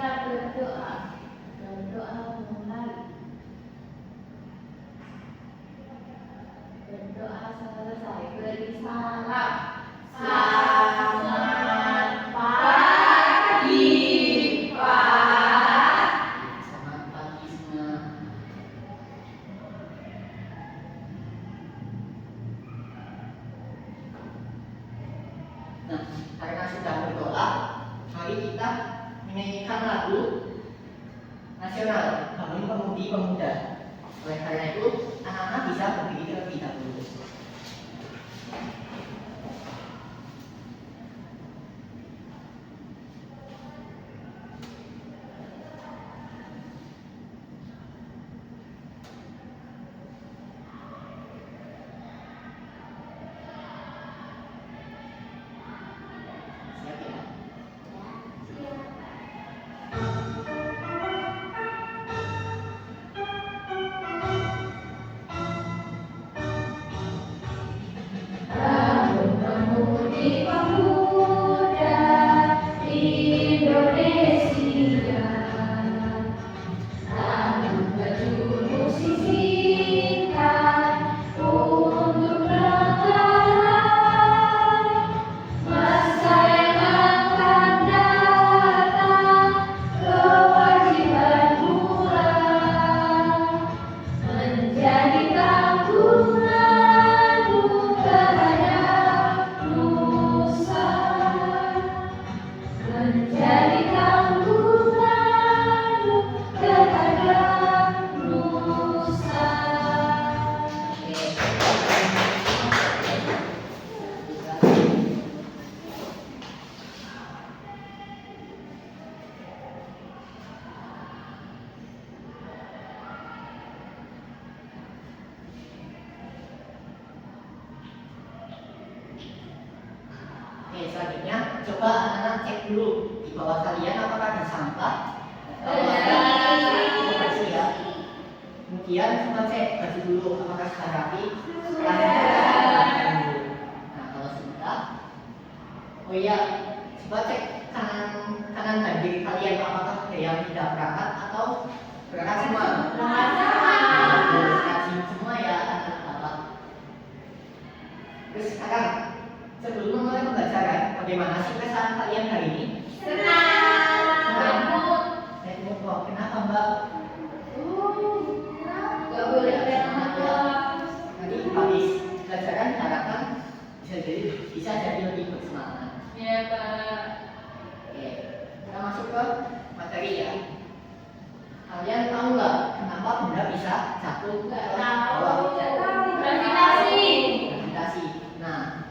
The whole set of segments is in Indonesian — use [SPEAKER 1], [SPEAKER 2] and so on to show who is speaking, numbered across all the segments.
[SPEAKER 1] kita berdoa. Berdoa mulai. Berdoa selesai. Beri salam. Selamat pagi, Pak.
[SPEAKER 2] Selamat pagi semua. Nah, karena sudah berdoa, mari kita menyanyikan lagu nasional Bangun Pemudi Pemuda. Oleh karena itu, anak-anak bisa berdiri terlebih dahulu. Siap ya?
[SPEAKER 1] Bangun Pemudi Pemuda Indonesia. Bangun berjuluk sisihkan untuk negara. Masa yang akan datang, kewajiban mula menjadi tanggunganmu terhadap nusa. Menjadi tanggunganmu terhadap nusa.
[SPEAKER 2] Oke, selanjutnya coba anak-anak cek dulu di bawah kalian apakah ada sampah. Bersih ya. Kemudian coba cek baju dulu apakah sudah rapi. Nah, kalau sudah, oh iya, coba cek kanan dan kiri kalian apakah ada yang tidak berangkat atau berangkat semua. Berangkat semua ya anak-anak. Terus sekarang sebelum memulai pembelajaran, bagaimana sih perasaan kalian hari ini?
[SPEAKER 1] Senang.
[SPEAKER 2] Kok kenapa Mbak?
[SPEAKER 1] Gak boleh ada yang malas.
[SPEAKER 2] Tadi habis pelajaran diharapkan bisa jadi lebih bersemangat.
[SPEAKER 1] Ya, Pak.
[SPEAKER 2] Oke, kita masuk ke materi ya. Kalian tahu nggak kenapa benda bisa jatuh ke
[SPEAKER 1] Gak
[SPEAKER 2] bawah?
[SPEAKER 1] tahu. Gravitasi.
[SPEAKER 2] Gravitasi. Nah,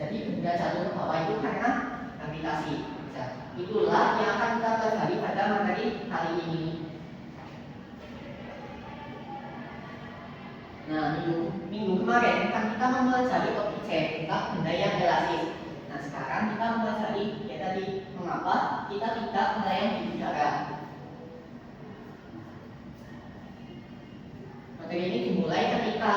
[SPEAKER 2] jadi benda jatuh ke bawah itu karena gravitasi. Nah, itulah yang akan kita pelajari pada materi kali ini. Nah, minggu kemarin kan kita mempelajari objek tentang benda yang elastis. Nah, sekarang kita mempelajari ya tadi mengapa kita tidak melayang di udara. Materi ini dimulai ketika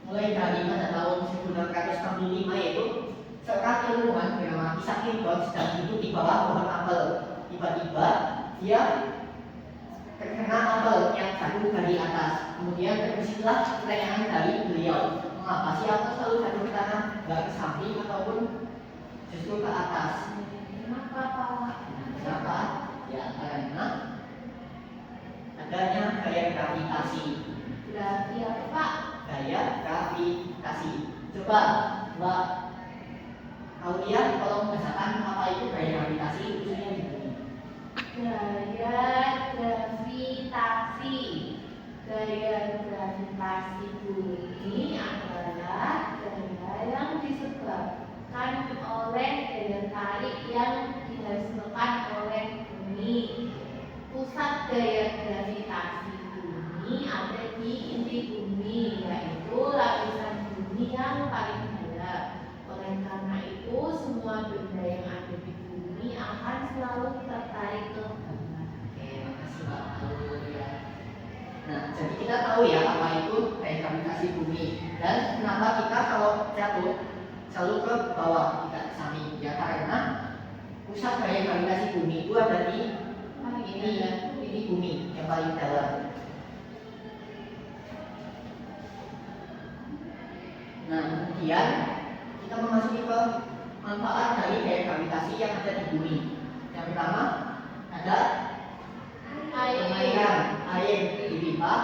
[SPEAKER 2] mulai dari pada tahun 1965 yaitu seorang ilmuwan bernama Isaac Newton sedang duduk di bawah pohon apel. Tiba-tiba dia terkena apel yang jatuh dari atas. Kemudian terbesarlah pertanyaan dari beliau, mengapa sih apel selalu jatuh ke tanah, nggak ke samping ataupun justru ke atas?
[SPEAKER 1] Kenapa, Pak?
[SPEAKER 2] Kenapa? Ya karena adanya gaya gravitasi.
[SPEAKER 1] Berarti apa, Pak?
[SPEAKER 2] Gaya gravitasi. Coba Mbak Aulia tolong bacakan apa itu gaya gravitasi khususnya di bumi.
[SPEAKER 1] Gaya gravitasi. Gaya gravitasi bumi adalah gaya yang disebabkan oleh daya tarik yang dihasilkan oleh bumi. Pusat gaya gravitasi bumi ada di inti bumi, yaitu lapisan bumi yang paling dalam. Oleh karena itu, semua benda yang ada di bumi akan selalu tertarik ke bawah.
[SPEAKER 2] Oke, makasih Mbak Aulia. Nah, jadi kita tahu ya apa itu gaya gravitasi bumi dan kenapa kita kalau jatuh selalu ke bawah tidak ke samping ya karena pusat gaya gravitasi bumi itu ada di Ini bumi yang paling dalam. Nah, kemudian kita memasuki ke manfaat dari gaya gravitasi yang ada di bumi. Yang pertama ada pengairan air di pipa,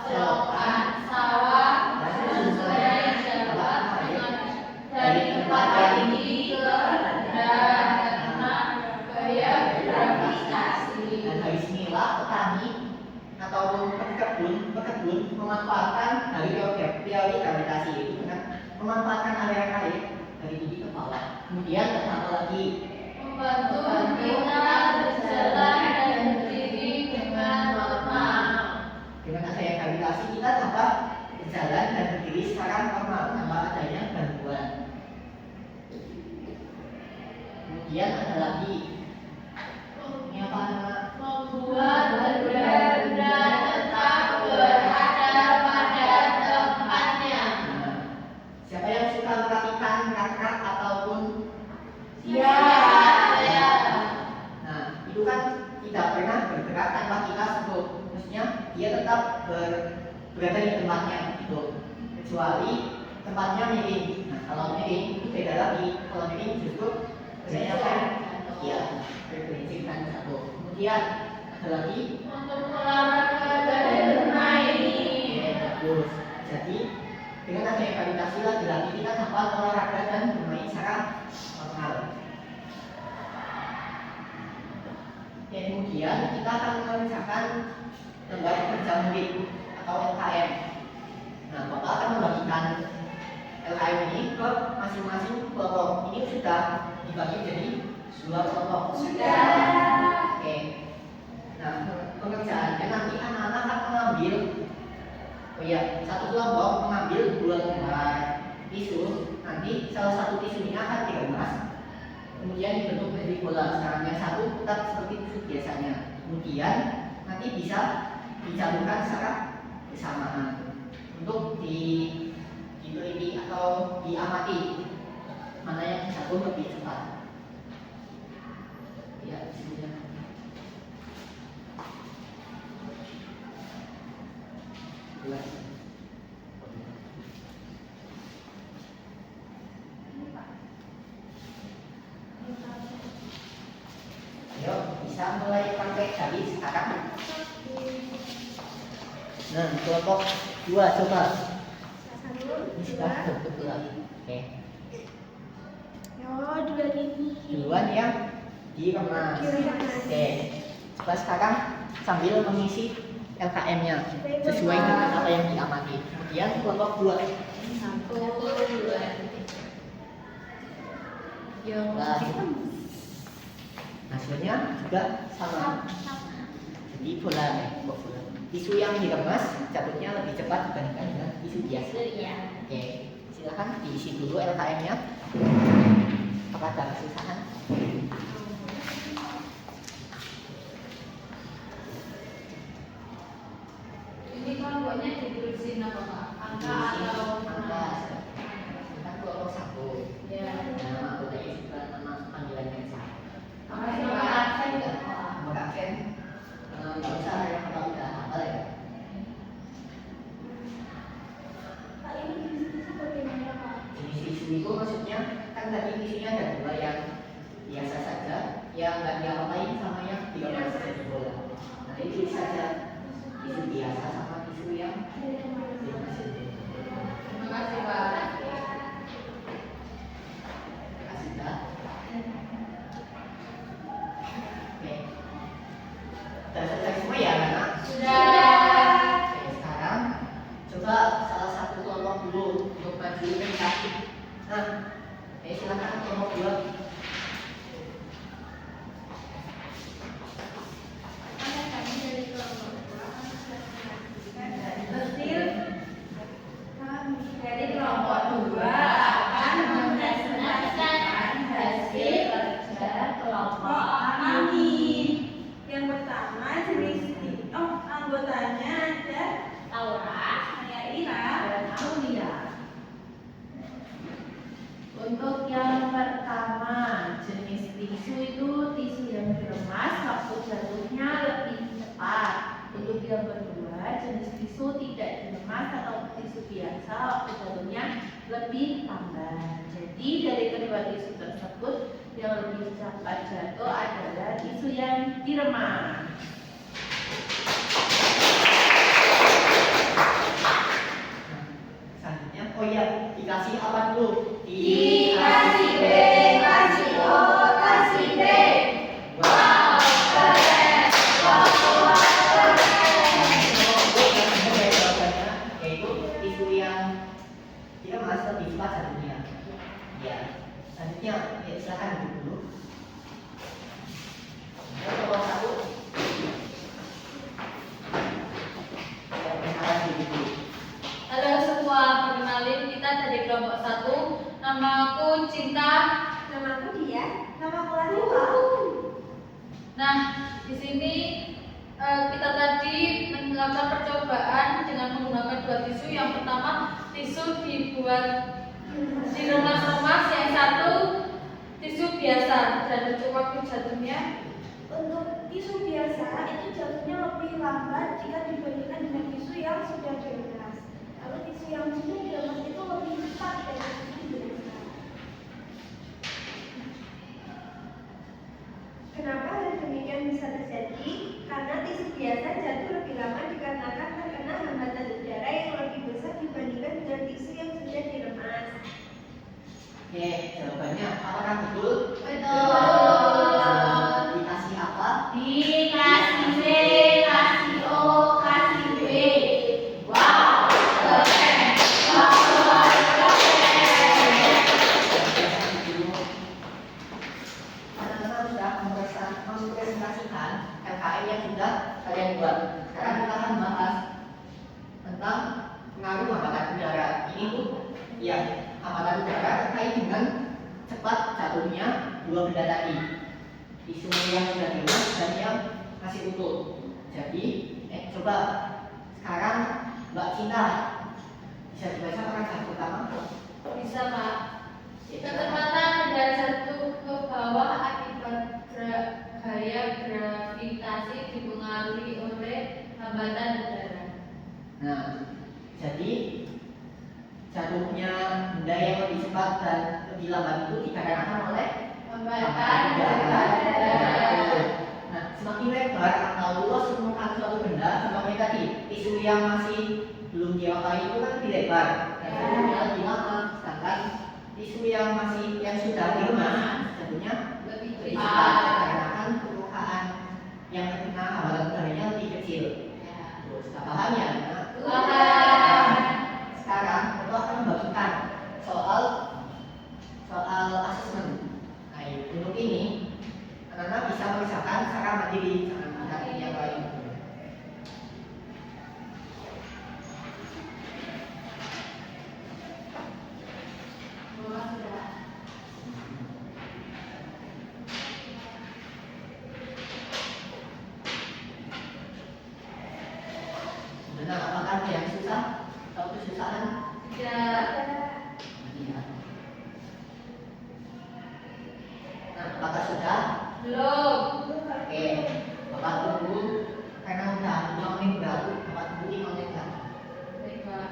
[SPEAKER 2] selokan,
[SPEAKER 1] sawah,
[SPEAKER 2] dan
[SPEAKER 1] sumber yang dapat dari tempat yang tinggi ke rendah karena gaya gravitasi.
[SPEAKER 2] Dan dari sinilah petani ataupun pekebun memanfaatkan dari teori gravitasi itu dengan memanfaatkan aliran air dari tinggi ke bawah. Kemudian ada apa lagi?
[SPEAKER 1] Membantu kita berjalan dan berdiri dengan normal.
[SPEAKER 2] Dengan adanya gravitasi kita dapat berjalan dan berdiri secara normal tanpa adanya gangguan. Kemudian ada lagi ini apa nama?
[SPEAKER 1] Membuat benda-benda tetap berada pada tempatnya.
[SPEAKER 2] Nah, siapa yang suka memperhatikan rak-rak ataupun
[SPEAKER 1] Saya.
[SPEAKER 2] nah, itu kan tidak pernah bergerak tanpa kita sentuh. Maksudnya dia tetap berada di tempatnya gitu. Kecuali tempatnya miring. Nah, kalau miring itu beda lagi. Kalau miring justru biasanya kan ya bergelincir kan satu. Kemudian ada lagi
[SPEAKER 1] Untuk olahraga dan bermain.
[SPEAKER 2] bagus. Jadi dengan adanya gravitasi lagi-lagi kita dapat olahraga dan bermain secara normal. Ya, kemudian kita akan mengerjakan lembaga kerja murid atau LKM. Nah, Bapak akan membagikan LKM ini ke masing-masing kelompok. Ini sudah dibagi jadi 2 kelompok.
[SPEAKER 1] Sudah.
[SPEAKER 2] Oke. Nah, pengerjaannya nanti anak-anak akan mengambil, satu kelompok mengambil 2 lembar tisu. Nanti salah satu tisunya akan dikemas, kemudian dibentuk menjadi bola. Sekarang yang satu tetap seperti tisu biasanya. Kemudian nanti bisa dicampurkan secara bersamaan untuk diteliti atau diamati mana yang satu lebih cepat. Ya, sudah. Ayo, bisa mulai praktek dari sekarang. Nah, kelompok 2 coba. Ini sudah terbentuk lagi. Oke. Duluan yang dikemas. Oke. Coba sekarang sambil mengisi LKM-nya sesuai dengan apa yang diamati. Kemudian kelompok 2.
[SPEAKER 1] 1, 2, 3.
[SPEAKER 2] Nah, hasilnya juga sama. Jadi bola. Tisu yang dikemas jatuhnya lebih cepat dibandingkan dengan tisu biasa. Oke, silakan diisi dulu LKM-nya. Apakah ada kesusahan?
[SPEAKER 1] Ini kelompoknya ditulisin apa Pak? Angka atau
[SPEAKER 2] angka. Kita kelompok 1.
[SPEAKER 1] Ya.
[SPEAKER 2] Nama anggotanya juga nama panggilannya sama.
[SPEAKER 1] Nama aksen nggak Pak?
[SPEAKER 2] Nomor aksen nggak usah ya, kalau udah hafal ya. Jenis tisu itu maksudnya kan tadi tisunya ada 2 yang biasa saja, yang nggak diapain sama yang dikemas jadi bola. Nah, itu saja tisu biasa sama tisu yang dikemas jadi bola.
[SPEAKER 1] Terima kasih Pak.
[SPEAKER 2] Kasih dah. Oke. Sudah selesai semua ya, anak?
[SPEAKER 1] Sudah.
[SPEAKER 2] Oke, sekarang coba salah satu kelompok dulu untuk maju ke kaki. Nah, silakan kelompok 2.
[SPEAKER 1] Dari kelompok 2 akan mempresentasikan hasil kerja kelompok kami.
[SPEAKER 3] Yang pertama jenis anggotanya ada
[SPEAKER 1] Laura,
[SPEAKER 3] saya Ira.
[SPEAKER 1] dan Aulia. Untuk yang pertama tisu biasa waktu jatuhnya lebih lambat. Jadi dari kedua tisu tersebut yang lebih cepat jatuh adalah tisu yang diremas.
[SPEAKER 2] Selanjutnya, oh iya, dikasih apa dulu?
[SPEAKER 1] Dikasih B, kasih O, kasih D. Wow, keren. Wow, keren.
[SPEAKER 2] Yaitu tisu yang tidak merasa lebih cepat satunya. Ya, selanjutnya ya, silakan dulu. Yang nomor 1. Ya, kenalan dulu.
[SPEAKER 4] Halo semua, perkenalin kita dari kelompok 1. Nama aku Cinta.
[SPEAKER 3] Nama aku Dia. Nama aku Latifah.
[SPEAKER 4] Nah, di sini kita tadi melakukan percobaan dengan menggunakan dua tisu. Yang pertama, tisu dibuat diremas-remas, yang satu tisu biasa. Dan untuk waktu jatuhnya,
[SPEAKER 3] Untuk tisu biasa itu jatuhnya lebih lambat jika dibandingkan dengan tisu yang sudah diremas. Lalu tisu yang sudah diremas itu lebih cepat dari tisu biasa. Kenapa hal demikian bisa terjadi? Karena tisu biasa jatuh lebih lama dikarenakan terkena hambatan udara yang lebih besar dibandingkan dengan tisu yang sudah diremas.
[SPEAKER 2] Oke, jawabannya apakah betul?
[SPEAKER 1] Betul.
[SPEAKER 2] Dikasih apa?
[SPEAKER 1] Dikasih B, kasih O, kasih B. Wow, keren. Wow, keren.
[SPEAKER 2] Teman-teman sudah mempresentasikan LKM yang sudah kalian buat. Sekarang kita akan bahas tentang pengaruh hambatan udara. Ini tuh ya, hambatan udara terkait dengan cepat jatuhnya dua benda tadi. Tisu yang sudah diremas dan yang masih utuh. Jadi, coba sekarang Mbak Cinta bisa dibaca paragraf pertama?
[SPEAKER 4] bisa Pak. Kecepatan benda jatuh ke bawah akibat gaya gravitasi dipengaruhi oleh hambatan udara.
[SPEAKER 2] Nah, jadi jatuhnya benda yang lebih cepat dan lebih lambat itu dikarenakan oleh
[SPEAKER 1] Hambatan
[SPEAKER 2] udara.
[SPEAKER 1] udara.
[SPEAKER 2] Nah, semakin lebar atau luas permukaan suatu benda, contohnya tadi tisu yang masih belum diapain itu kan lebih lebar dan jatuhnya lebih lama. Sedangkan tisu yang sudah diremas jatuhnya
[SPEAKER 1] Lebih
[SPEAKER 2] lebih cepat
[SPEAKER 1] cepat.
[SPEAKER 2] dikarenakan permukaan yang terkena hambatan udaranya lebih kecil. Terus, sudah paham ya?
[SPEAKER 1] Paham.
[SPEAKER 2] Sekarang aku akan membagikan soal asesmen. Nah, untuk ini anak-anak bisa mengerjakan secara mandiri, jangan melihat yang lain. Benar, apakah ada yang susah atau kesusahan?
[SPEAKER 4] Tidak.
[SPEAKER 2] Iya. Nah, apakah sudah?
[SPEAKER 4] Belum.
[SPEAKER 2] Oke, Bapak tunggu karena udah 5 menit baru, Bapak tunggu 5 menit lagi.
[SPEAKER 4] Baik Pak.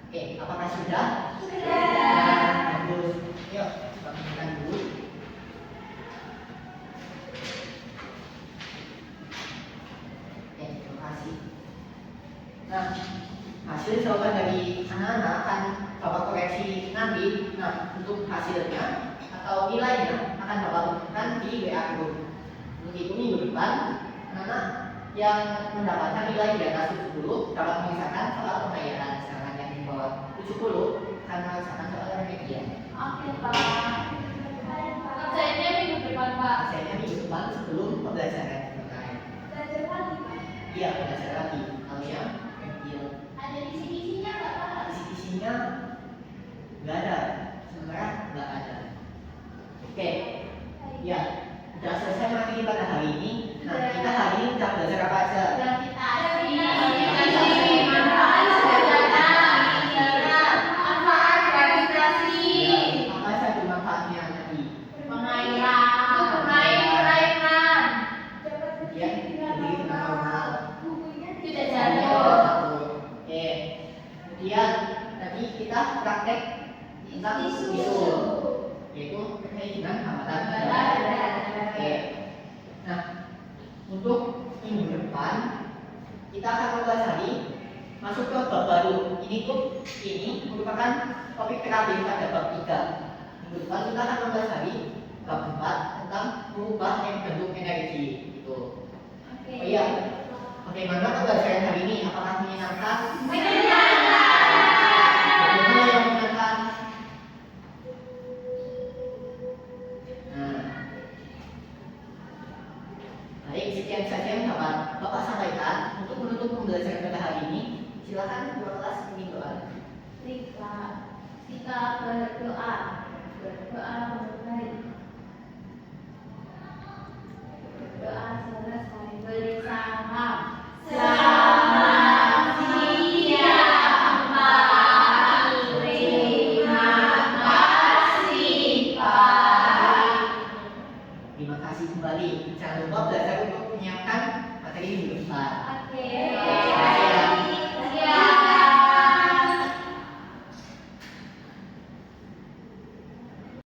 [SPEAKER 2] Oke, apakah sudah?
[SPEAKER 3] Sudah.
[SPEAKER 2] Bagus. Yuk, coba kita dulu. Oke, terima kasih. Nah, hasil jawaban dari anak-anak akan Bapak koreksi nanti. Nah, untuk hasilnya atau nilainya akan Bapak tentukan di WA group. Untuk itu minggu depan, anak-anak yang mendapatkan nilai di atas 70 dapat mengisahkan soal pembayaran. Sedangkan yang di bawah 70 akan mengisahkan soal remedian.
[SPEAKER 1] Oke, Pak.
[SPEAKER 4] Kerjainnya minggu depan Pak.
[SPEAKER 2] Hasilnya minggu depan sebelum pembelajaran selesai.
[SPEAKER 3] Belajar lagi, Pak.
[SPEAKER 2] Iya, belajar lagi. Kalau yang remedial,
[SPEAKER 1] Ada di sini-sininya nggak, Pak?
[SPEAKER 2] isi-isinya nggak ada, sebenarnya nggak ada. Oke, ya, udah selesai materi pada hari ini. Nah, kita hari ini udah belajar apa aja?
[SPEAKER 1] Gravitasi.
[SPEAKER 4] Gravitasi.
[SPEAKER 1] Manfaat sederhana. Manfaat gravitasi
[SPEAKER 2] praktek tentang
[SPEAKER 3] Tisu.
[SPEAKER 2] tisu, yaitu terkait dengan hambatan
[SPEAKER 1] Hambatan
[SPEAKER 2] udara.
[SPEAKER 1] udara.
[SPEAKER 2] Oke. Nah, untuk minggu depan kita akan mempelajari masuk ke bab baru. Ini merupakan topik terakhir pada bab 3. Minggu depan kita akan mempelajari bab 4 tentang mengubah bentuk energi gitu.
[SPEAKER 1] Oke.
[SPEAKER 2] Oh iya, bagaimana pembelajaran hari ini? Apakah menyenangkan? Bagaimana yang menyenangkan? Nah, baik, sekian saja yang dapat Bapak sampaikan. Untuk menutup pembelajaran pada hari ini, silakan dua kelas ini doa.
[SPEAKER 1] Kita berdoa mulai. Berdoa selesai bersama. Selamat siang, Pak. Terima kasih, Pak.
[SPEAKER 2] Terima kasih kembali. Jangan lupa belajar untuk menyiapkan materi minggu depan.
[SPEAKER 1] Oke.
[SPEAKER 2] Terima kasih ya.